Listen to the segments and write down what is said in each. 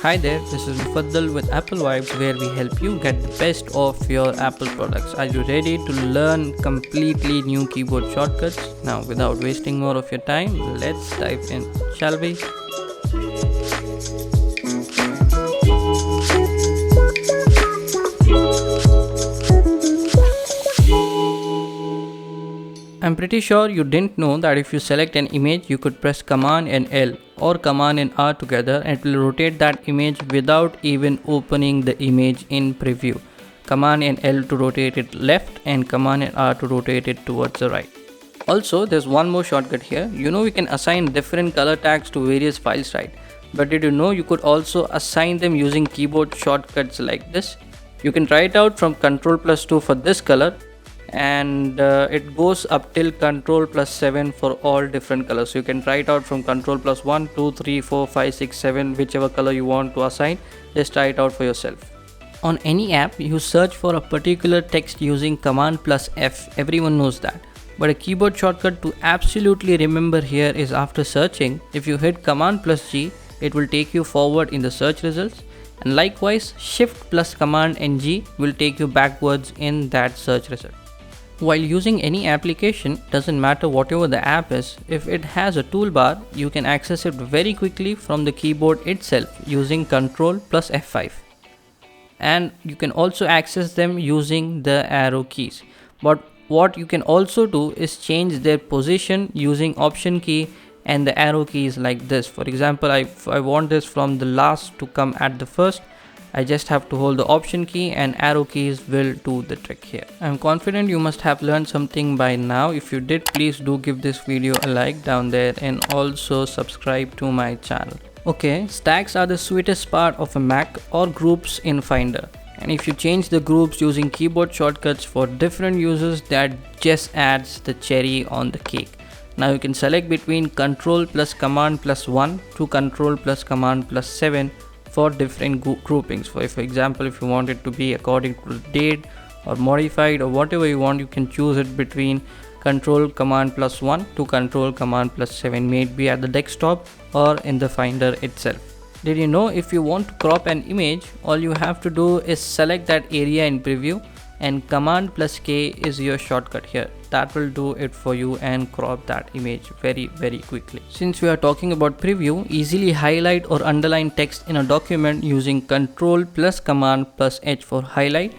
Hi there, this is Mufaddal with Apple Vibes, where we help you get the best of your Apple products. Are you ready to learn completely new keyboard shortcuts? Now, without wasting more of your time, let's dive in, shall we? I'm pretty sure you didn't know that if you select an image, you could press Command and L or Command and R together and it will rotate that image without even opening the image in preview. Command and L to rotate it left and Command and R to rotate it towards the right. Also, there's one more shortcut here. You know we can assign different color tags to various files, right? But did you know you could also assign them using keyboard shortcuts like this? You can try it out from Ctrl+2 for this color. And it goes up till Ctrl+7 for all different colors. So you can try it out from Ctrl+1, 2, 3, 4, 5, 6, 7, whichever color you want to assign. Just try it out for yourself. On any app, you search for a particular text using Command+F. Everyone knows that. But a keyboard shortcut to absolutely remember here is after searching, if you hit Command+G, it will take you forward in the search results. And likewise, Shift plus Command and G will take you backwards in that search result. While using any application, doesn't matter whatever the app is, if it has a toolbar, you can access it very quickly from the keyboard itself using Ctrl+F5. And you can also access them using the arrow keys. But what you can also do is change their position using Option key and the arrow keys like this. For example, if I want this from the last to come at the first, I just have to hold the Option key and arrow keys will do the trick here. I'm confident you must have learned something by now. If you did, please do give this video a like down there and also subscribe to my channel. Okay, stacks are the sweetest part of a Mac or groups in Finder. And if you change the groups using keyboard shortcuts for different users, that just adds the cherry on the cake. Now you can select between Ctrl+Command+1 to Ctrl+Command+7 for different groupings. For example, if you want it to be according to the date or modified or whatever you want, you can choose it between Ctrl+Command+1 to Ctrl+Command+7, may it be at the desktop or in the Finder itself. Did you know if you want to crop an image, all you have to do is select that area in preview and Command+K is your shortcut here. That will do it for you and crop that image very quickly. Since we are talking about preview, easily highlight or underline text in a document using Ctrl+Command+H for highlight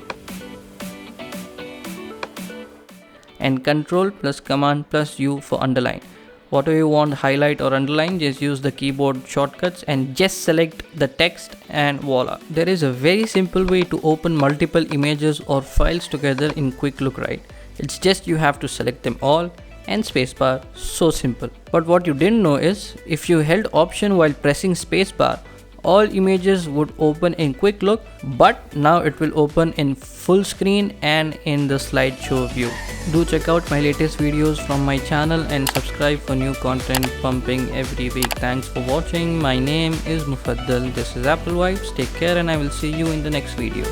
and Ctrl+Command+U for underline. Whatever you want highlight or underline, just use the keyboard shortcuts and just select the text and voila. There is a very simple way to open multiple images or files together in quick look, right? It's just you have to select them all and spacebar, so simple. But what you didn't know is if you held Option while pressing spacebar, all images would open in quick look, but now it will open in full screen and in the slideshow view. Do check out my latest videos from my channel and subscribe for new content pumping every week. Thanks for watching. My name is Mufaddal. This is Apple Vibes. Take care and I will see you in the next video.